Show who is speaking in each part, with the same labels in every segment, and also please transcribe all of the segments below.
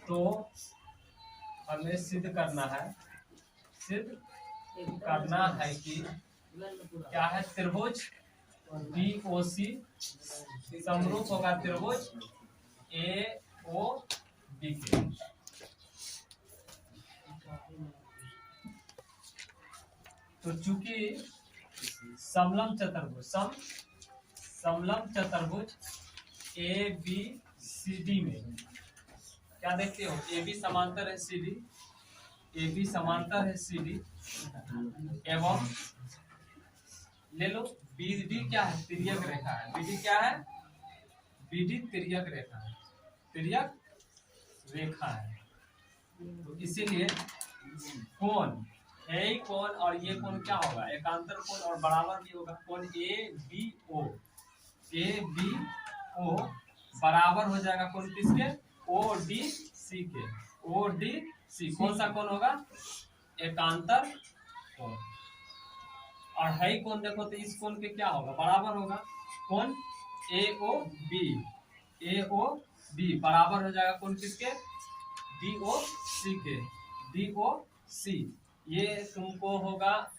Speaker 1: तो हमें सिद्ध करना है कि क्या है, त्रिभुज DOC समरूप होगा त्रिभुज AOB के। तो चूंकि समलंब चतुर्भुज ABCD में क्या देखते हो, AB समांतर है CD एवं ले लो BD क्या है, तिर्यक रेखा है। BD क्या है, BD तिर्यक रेखा है। तो इसीलिए कोण है ही कोण, और ये कोण क्या होगा, एकांतर कोण और बराबर भी होगा। कोण ABO बराबर हो जाएगा कोण किसके, ODC के। ODC कौन सा कोण होगा, एकांतर कोण। और है ही कोण देखो तो इस कोण के क्या होगा, बराबर होगा। कोण AOB बराबर हो जाएगा कोण किसके, DOC के। DOC ये तुमको होगा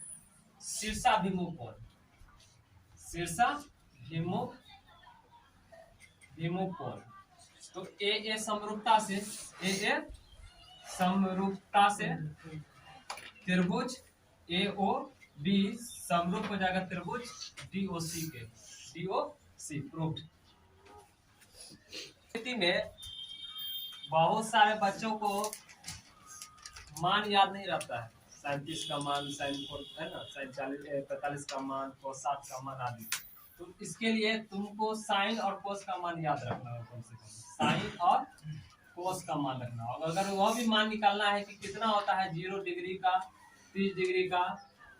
Speaker 1: शीर्षाभिमुख कोण, शीर्षाभिमुख कोण। तो AA समरूपता से त्रिभुज AOB समरूप हो जाएगा त्रिभुज DOC के। DOC proved. स्थिति में बहुत सारे बच्चों को मान याद नहीं रहता है, 37 का मान, sin 4 है ना, sin 45 का मान, cos 60 का मान आदि। तो इसके लिए तुमको साइन और कोस का मान याद रखना होगा, कम से कम साइन और कोस का मान रखना होगा। अगर वह भी मान निकालना है कि कितना होता है 0 डिग्री का, 30 डिग्री का,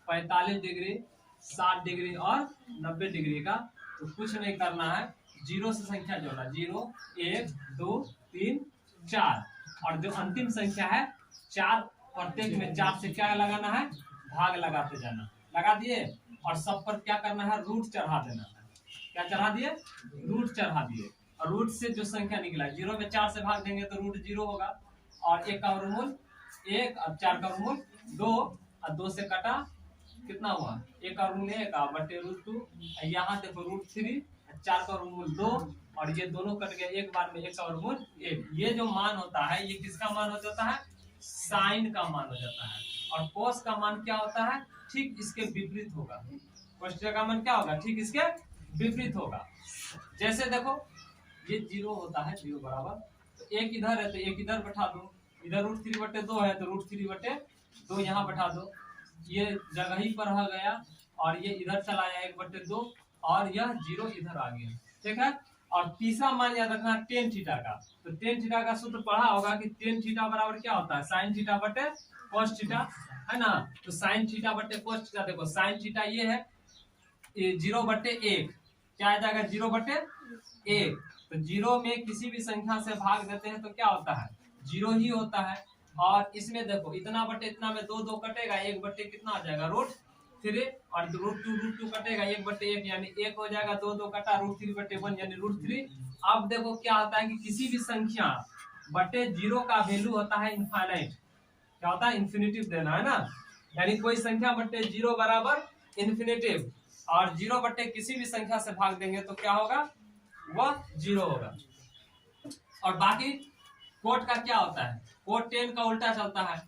Speaker 1: 45 डिग्री, 60 डिग्री और 90 डिग्री का, तो कुछ नहीं करना है, 0 से संख्या जोड़ना, 0 1 2 3 4, और जो अंतिम संख्या है 4, प्रत्येक में 4 से क्या लगाना है, भाग लगाते जाना। लगा दिए, और सब पर क्या करना है, रूट चढ़ा देना है। क्या चढ़ा दिए, रूट चढ़ा दिए। और रूट से जो संख्या निकला, 0 में 4 से भाग देंगे तो रूट 0 होगा, और 1 का वर्गमूल 1, और 4 का वर्गमूल 2, और 2 से कटा कितना हुआ, 1 का वर्गमूल 1 बटे √2, यहाँ देखो √3, 4 का वर्गमूल 2, और ये दोनों कट गए एक बार में, 1 का वर्गमूल 1। ये जो मान होता है ये किसका मान हो जाता है, साइन का मान हो जाता है। और कोस का मान क्या होता है, ठीक इसके विपरीत होगा। कोस का मान क्या होगा, ठीक इसके विपरीत होगा। जैसे देखो ये 0 होता है, 0 बराबर, तो 1 इधर है तो 1 इधर बैठा दो, इधर √3/2 है तो √3/2 यहाँ बैठा दो, ये जगह ही पर रह गया, और ये इधर चला आया 1/2, और यह 0 इधर आ गया, ठीक है। और तीसरा मान याद रखना tan थीटा का। तो tan थीटा का सूत्र पढ़ा होगा कि tan थीटा बराबर क्या होता है, sin थीटा बटे cos थीटा, है ना। तो sin थीटा बटे cos थीटा, देखो sin थीटा ये है 0/1, क्या आ जाएगा 0/1। तो 0 में किसी भी संख्या से भाग देते हैं तो क्या होता है, 0 ही होता है। और इसमें देखो इतना बटे इतना में 2 कटेगा, 1 बटे कितना आ जाएगा √3, और √2 कटेगा 1/1 यानी 1 हो जाएगा, 2 कटा √3/1 यानी √3। अब देखो क्या होता है कि किसी भी संख्या बटे 0 का वैल्यू होता है इनफाइनाइट, क्या होता है, इन्फिनिटिव देना है ना, यानी कोई संख्या बटे 0 बराबर इन्फिनिटिव, और 0 बटे किसी भी संख्या से भाग देंगे तो क्या होगा, वह 0 होगा। और बाकी कोट का क्या होता है, कोट tan का उल्टा चलता है,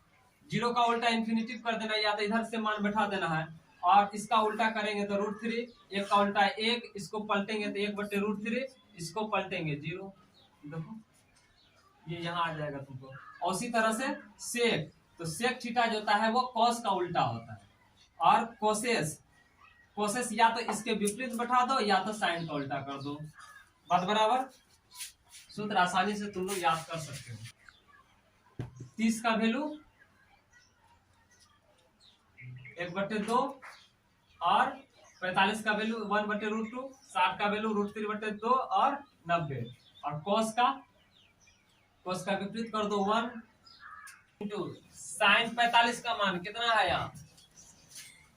Speaker 1: 0 का उल्टा इन्फिनिटिव कर देना, या तो इधर से मान बैठा देना है, और इसका उल्टा करेंगे तो √3, 1 का उल्टा 1, इसको पलटेंगे तो 1/√3, इसको पलटेंगे 0, देखो ये यहाँ आ जाएगा तुमको। और उसी तरह से सेक, तो सेक थीटा जो होता है वो कॉस का उल्टा होता है, और कोसेस या तो इसके विपरीत बैठा दो या तो साइन का उल्टा कर दो, बात बराबर। सूत्र आसानी से तुम लोग याद कर सकते हो। 30 का वैल्यू 1/2, और 45 का वैल्यू 1/√2, 60 का वैल्यू √3/2 और 90। और कोस का विपरीत कर दो 1 इंटू साइन 45 का मान कितना है, यहाँ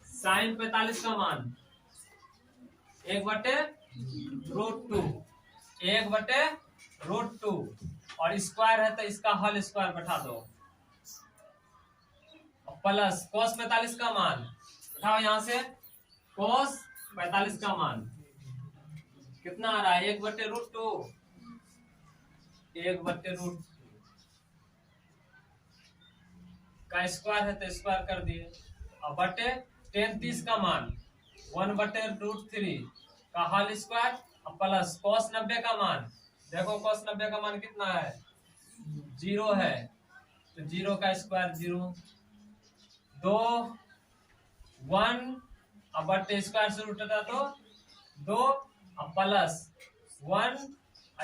Speaker 1: साइन 45 का मान 1/√2, 1/√2, और स्क्वायर है तो इसका होल स्क्वायर बैठा दो, प्लस cos 45 का मान उठाओ यहां से, cos 45 का मान कितना आ रहा है, 1/√2, 1/√2 का स्क्वायर है तो स्क्वायर कर दिए, और बटे tan 30 का मान 1/√3 का होल स्क्वायर, और प्लस cos 90 का मान, देखो cos 90 का मान कितना है, 0 है, तो 0 का स्क्वायर 0, 2 1 अब बटे स्क्वायर से रूट हटा दो 2, अब प्लस 1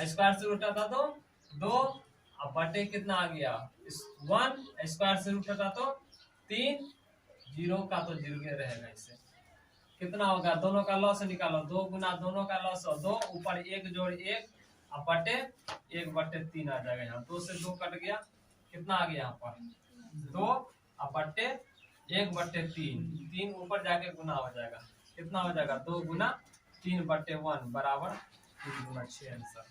Speaker 1: स्क्वायर से रूट हटा दो 2, अब बटे कितना आ गया 1 स्क्वायर से रूट हटा दो 3, 0 का तो 0 के रहेगा, इससे कितना होगा, दोनों का लॉस निकालो, 2 गुना दोनों का लॉस हो 2, ऊपर 1 जोड़ 1, अब बटे 1/3 आ जाएगा, यहाँ 2 से 2 कट गया, कितना आ गया यहाँ पर 2, अब बटे 1/3, 3 ऊपर जाके गुना हो जाएगा, कितना हो जाएगा 2 गुना 3/1 बराबर 3 गुना 6 answer.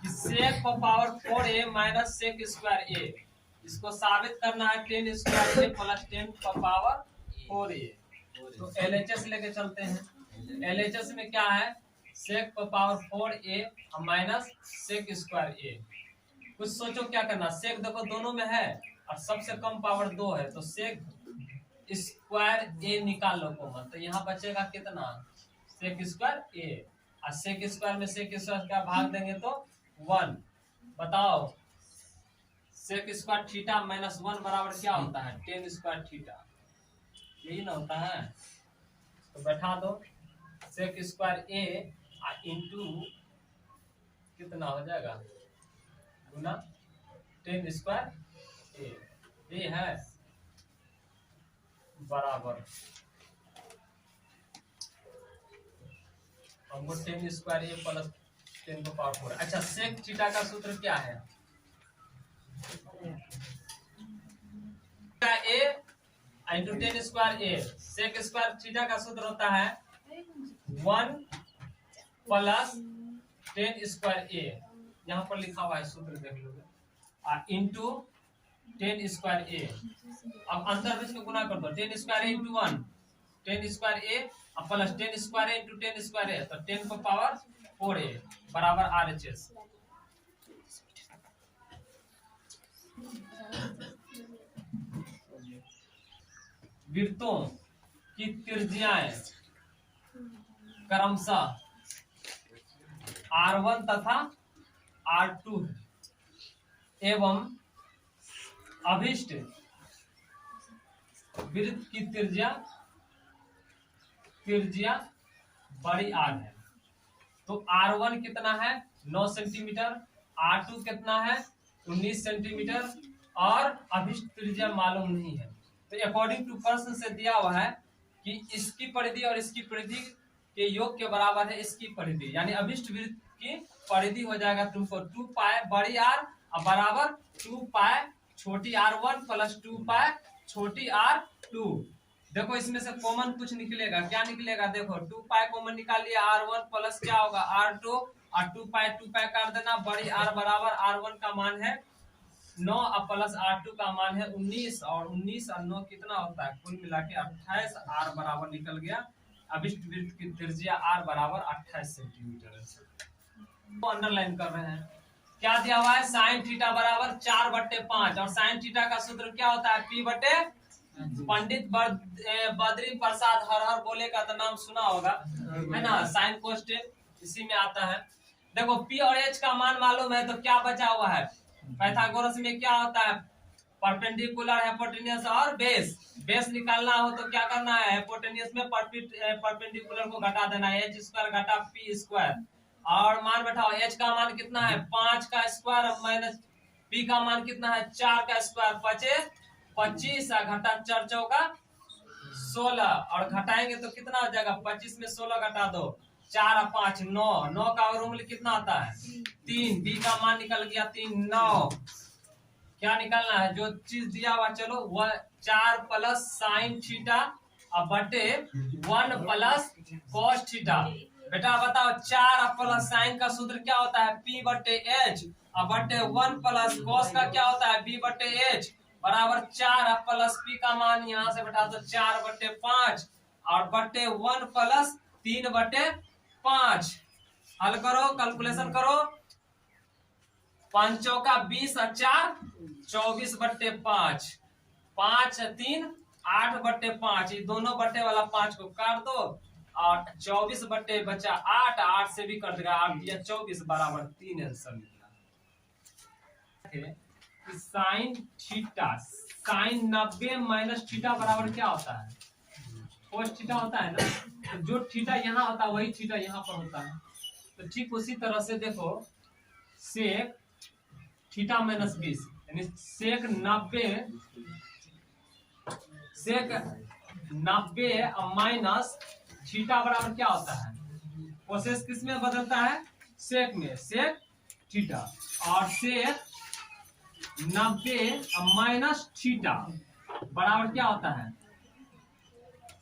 Speaker 1: Sec power 4a minus sec square a, इसको साबित करना है 10 square a plus 10 power 4a, तो LHS लेके चलते हैं। LHS में क्या है, sec power 4a minus sec square a, कुछ सोचो क्या करना, सेक देखो दोनों में है और सबसे कम पावर 2 है, तो सेक स्क्वायर a निकाल लो कॉमन, तो यहाँ बचेगा कितना, सेक स्क्वायर a, और सेक स्क्वायर में सेक स्क्वायर का भाग देंगे तो 1, बताओ सेक स्क्वायर थीटा माइनस 1 बराबर क्या होता है, 10 स्क्वायर थीटा, यही ना होता है, तो बैठा दो सेक स्क्वायर a इंटू कितना हो जाएगा गुना 10 स्क्वायर a है बराबर, हमको 10 स्क्वायर a प्लस 10 को पावर 4। अच्छा सेक थीटा का सूत्र क्या है, a into 10 square a, sec square theta का सूत्र होता है 1 प्लस 10 स्क्वायर a, यहाँ पर लिखा हुआ है सूत्र देख लोगे, इंटू 10 स्क्वायर a, अब अंतर में इसको गुना कर दो, 10 square a into 1, 10 square a plus 10 square a into 10 square a, तो 10 को पावर 4a बराबर RHS। वृत्तों की त्रिज्याएं क्रमशः R1 तथा R2 एवं अभिष्ट वृत्त की त्रिज्या बड़ी R है, तो R1 कितना है 9 सेंटीमीटर, R2 कितना है 19 सेंटीमीटर, और अभिष्ट त्रिज्या मालूम नहीं है, तो अकॉर्डिंग टू प्रश्न से दिया हुआ है कि इसकी परिधि और इसकी परिधि के योग के बराबर है इसकी परिधि, यानी अभिष्ट वृत्त की परिधि हो जाएगा तुमको 2 पाई बड़ी R बराबर 2 पाई छोटी R1 प्लस 2 पाई छोटी R2। देखो इसमें से कॉमन कुछ निकलेगा, क्या निकलेगा, देखो 2 पाई कॉमन निकाल लिया, R1 प्लस क्या होगा R2, और 2 पाई काट देना, बड़ी R बराबर R1 का मान है 9 और प्लस R2 का मान है 19, और 19 और 9 कितना होता है, कुल मिला के 28, R बराबर निकल गया, अभिष्ट वृत्त की त्रिज्या R बराबर 28 सेंटीमीटर है। तो अंडरलाइन कर रहे हैं, क्या दिया हुआ है, साइन थीटा बराबर 4/5, और साइन थीटा का सूत्र क्या होता है, P बटे, पंडित बद्री प्रसाद हर हर बोले का तो नाम सुना होगा, है ना, साइन कोस्टेन इसी में आता है। देखो P और H का मान मालूम है, तो क्या बचा हुआ है, पाइथागोरस में क्या होता है, परपेंडिकुलर, हाइपोटेन्यूस और बेस, बेस निकालना हो तो क्या करना है, हाइपोटेन्यूस में परपेंडिकुलर को घटा देना है, h स्क्वायर घटा p स्क्वायर, और मान बैठाओ h का मान कितना है 5 का स्क्वायर माइनस p का मान कितना है 4 का स्क्वायर, 25 घटा 4 चौका 16, और घटाएंगे तो कितना हो जाएगा, 25 में 16 घटा दो, 4 और 5 9, 9 का वर्गमूल कितना आता है 3, b का मान निकल गया 3, 9, क्या निकालना है, जो चीज दिया हुआ चलो वह 4 प्लस साइन थीटा अब बटे 1 प्लस कॉस थीटा, बेटा बताओ 4 प्लस साइन का सूत्र क्या होता है P बटे H और बटे 1 प्लस कॉस का क्या होता है B बटे H बराबर 4 प्लस P का मान यहाँ से बेटा तो 4 बटे 5 और बटे 1 प्लस 3 बटे 5। हल करो, कैलकुलेशन करो। 5 चौका 20 और 4 24 बटे 5, 5 3 8 बटे 5, ये दोनों बटे वाला 5 को काट दो और 24 बटे बचा 8, 8 से भी कट देगा, 8 दिया 24 बराबर 3 आंसर निकला। Sine theta, sine 90 minus theta बराबर क्या होता है कोस थीटा होता है ना, तो जो थीटा यहाँ होता है वही थीटा यहाँ पर होता है। तो ठीक उसी तरह से देखो सेक थीटा माइनस 20 यानी सेक 90 माइनस थीटा बराबर क्या होता है, कोसेस किस में बदलता है सेक में, सेक थीटा। और सेक 90 माइनस थीटा बराबर क्या होता है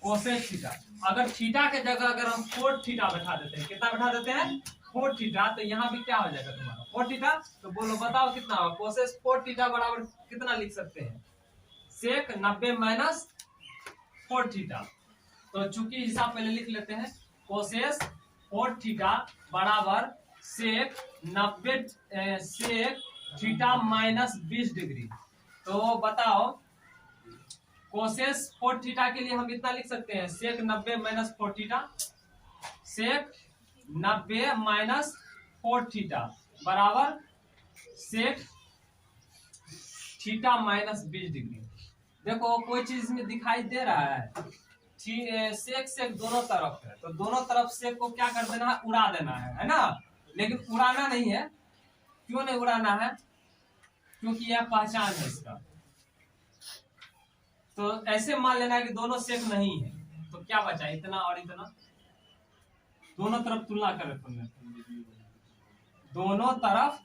Speaker 1: कोसेक थीटा। अगर थीटा के जगह अगर हम 4 थीटा बैठा देते हैं, कितना बैठा देते हैं 4 थीटा, तो यहाँ भी क्या हो जाएगा तुम्हारा 4 थीटा। तो बोलो बताओ कितना होगा, कोसेक 4 थीटा बराबर कितना लिख सकते हैं सेक 90 माइनस 4 थीटा। तो चूंकि हिसाब पहले लिख लेते हैं, कोसेक 4 थीटा बराबर सेक 90 सेक थीटा माइनस 20 डिग्री। तो बताओ कोसेक 4 थीटा के लिए हम इतना लिख सकते हैं सेक 90 माइनस 4 थीटा, सेक 90 माइनस 4 थीटा बराबर सेक थीटा माइनस 20 डिग्री। देखो कोई चीज में दिखाई दे रहा है सेक सेक दोनों तरफ है, तो दोनों तरफ सेक को क्या कर देना है उड़ा देना है ना, लेकिन उड़ाना नहीं है। क्यों नहीं उड़ाना है, क्योंकि यह पहचान है इसका। तो ऐसे मान लेना है कि दोनों सेक नहीं है, तो क्या बचा इतना और इतना, दोनों तरफ तुलना करें तुमने, दोनों तरफ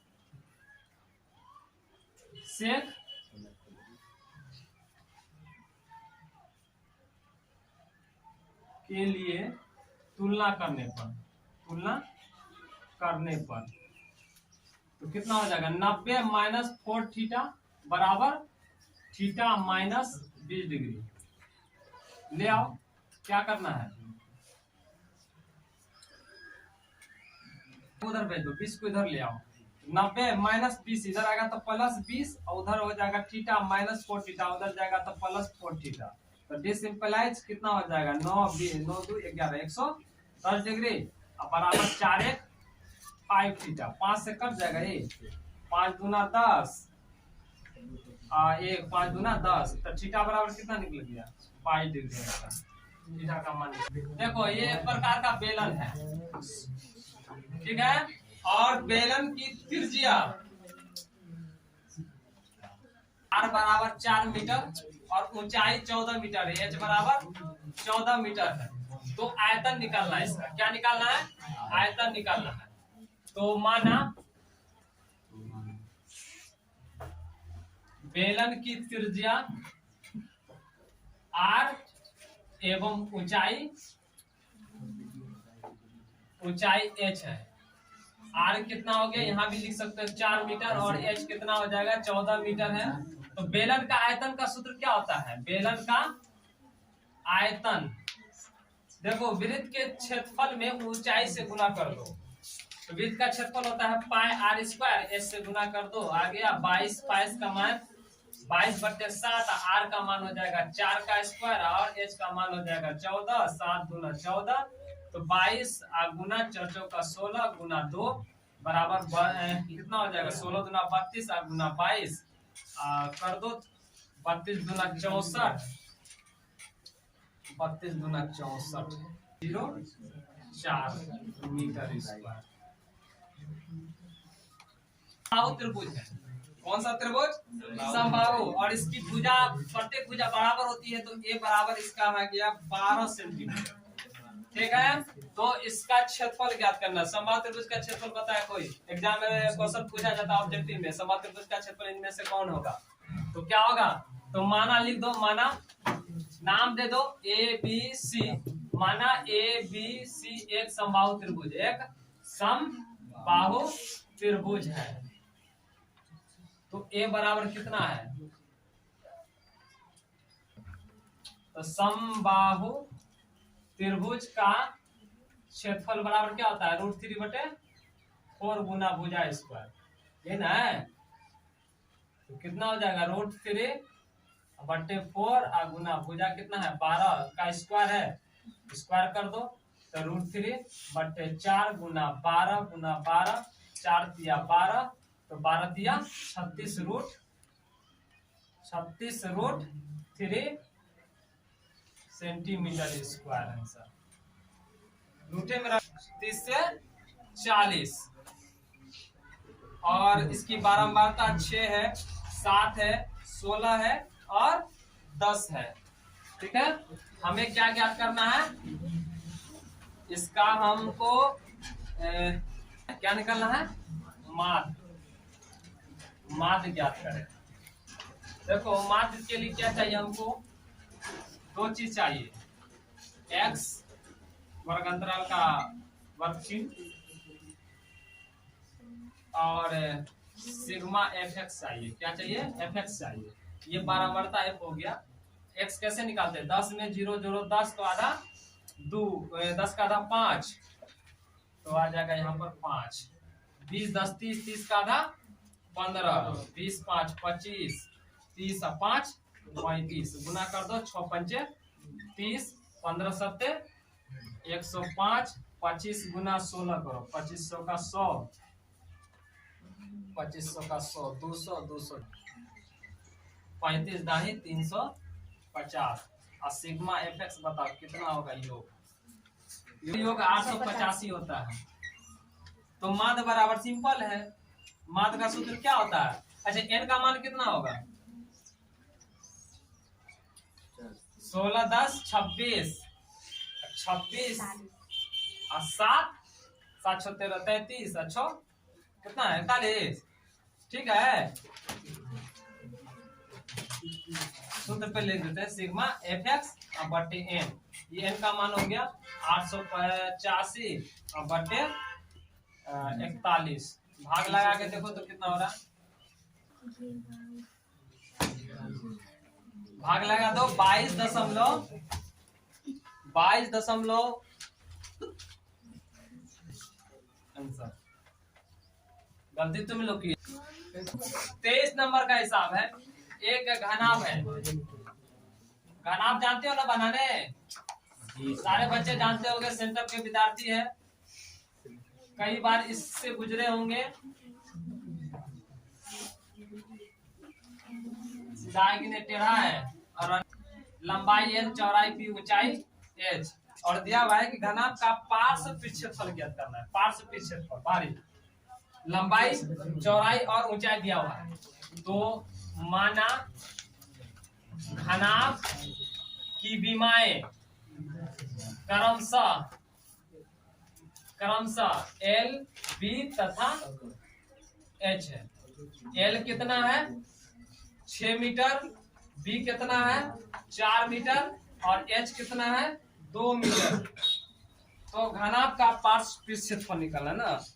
Speaker 1: सेक के लिए तुलना करने पर तो कितना हो जाएगा 90 माइनस 4 थीटा बराबर थीटा माइनस 20 डिग्री। ले आओ, क्या करना है उधर भेज दो, 20 को इधर ले आओ। 90 माइनस 20 इधर आएगा तो प्लस 20 और उधर हो जाएगा थीटा माइनस 4 थीटा, उधर जाएगा तो प्लस 4 थीटा। तो डिसिंपलाइज कितना हो जाएगा 9 9 2 11 110 डिग्री और बराबर 4 1 5 थीटा। 5 से कट जाएगा ये, 5 दूना 10 1 5 दूना 10, तो थीटा बराबर कितना निकल गया 5 डिग्री थीटा का मान। देखो ये एक प्रकार का बेलन है, ठीक है, और बेलन की त्रिज्या r बराबर 4 मीटर और ऊंचाई 14 मीटर है, h बराबर 14 मीटर है। तो आयतन निकालना है इसका, क्या निकालना है आयतन निकालना है। तो माना बेलन की त्रिज्या r एवं ऊंचाई h है। r कितना हो गया यहाँ भी लिख सकते हैं 4 मीटर और h कितना हो जाएगा 14 मीटर है। तो बेलन का आयतन का सूत्र क्या होता है, बेलन का आयतन देखो वृत्त के क्षेत्रफल में ऊंचाई से गुना कर दो। तो वृत्त का क्षेत्रफल होता है पाई r स्क्वायर, h से गुना कर दो, आ गया 22, पाई का मान 22 बटे 7, r का मान हो जाएगा 4 का स्क्वायर और h का मान हो जाएगा 14, 7 दूना 14, तो 22 गुना 4 चौका 16 गुना 2 बराबर कितना हो जाएगा 16 दूना 32 गुना 22 कर दो 32 दूना 64, 32 दूना 64 0.4 मीटर स्क्वायर। त्रिभुज है, कौन सा त्रिभुज समबाहु, और इसकी भुजा प्रत्येक भुजा बराबर होती है, तो a बराबर इसका आ गया 12 सेंटीमीटर, ठीक है। तो इसका क्षेत्रफल ज्ञात करना, समबाहु त्रिभुज का क्षेत्रफल पता है कोई, एग्जाम में क्वेश्चन पूछा जाता है ऑब्जेक्टिव में, समबाहु त्रिभुज का क्षेत्रफल इनमें से कौन होगा, तो क्या होगा, तो माना लिख दो, माना नाम दे दो a b c, माना ए बी सी एक समबाहु त्रिभुज, एक समबाहु त्रिभुज है। तो ए बराबर कितना है? तो समबाहु त्रिभुज का क्षेत्रफल बराबर क्या होता है? √3/4 गुना भुजा स्क्वायर, ये ना है। तो कितना हो जाएगा? √3/4 और गुना भुजा कितना है? 12 का स्क्वायर है, स्क्वायर कर दो। तो √3/4 गुना 12 गुना 12, 4 दिया 12, तो 12 दिया 36√3 सेंटीमीटर स्क्वायर आंसर। रूटे में 30 से 40 और इसकी बारंबारता 6 है, 7 है, 16 है और 10 है। ठीक है, हमें क्या ज्ञात करना है? इसका हमको क्या निकालना है? माध्य ज्ञात करें। देखो माध्य के लिए क्या चाहिए हमको? दो चीज चाहिए, x वर्गांतराल का वर्ग चिन्ह और सिग्मा fx चाहिए। क्या चाहिए? fx चाहिए। ये बारंबारता f हो गया। x कैसे निकालते हैं? 10 में 0 जोड़ो 10 तो आधा 2, 10 का आधा 5, तो आ जाएगा यहाँ पर 5। 20 10 30, 30 का आधा 15, 20 5 25, 30 और 5 35, गुना कर दो 6 पंचे 30, 15 सत्ते 105, 25 गुना 16 करो, 2500 का 100, 2500 का 100, 200 200, 35 दाही 350 और सिग्मा fx बताओ कितना होगा? योग 885 होता है। तो माध्य बराबर सिंपल है, माध्य का सूत्र क्या होता है? अच्छा n का मान कितना होगा? 16 10 26 26 और 7 7 6 13 33 अच्छा कितना है? 41। ठीक है, सूत्र पे लिख देते हैं सिग्मा fx बटे n। ये n का मान हो गया 885 बटे 41। भाग लगा के देखो तो कितना हो रहा है? भाग लगा दो 22.22 आंसर। गलती तुम लोग की। 23 नंबर का हिसाब है। एक घनाभ है, घनाभ जानते हो ना बनाने? सारे बच्चे जानते होंगे, सेंटर के विद्यार्थी है, कई बार इससे गुजरे होंगे। सीधा टेढ़ा है और लंबाई n, चौड़ाई p, ऊंचाई h, और दिया हुआ है कि घनाभ का पार्श्व क्षेत्रफल ज्ञात करना है। पार्श्व क्षेत्रफल बारी, लंबाई, चौड़ाई और ऊंचाई दिया हुआ है। तो माना घनाभ की विमाएं क्रमशः L, B तथा H है। L कितना है? 6 मीटर, B कितना है? 4 मीटर और H कितना है? 2 मीटर। तो घनाभ का पार्श्व क्षेत्रफल निकालना ना।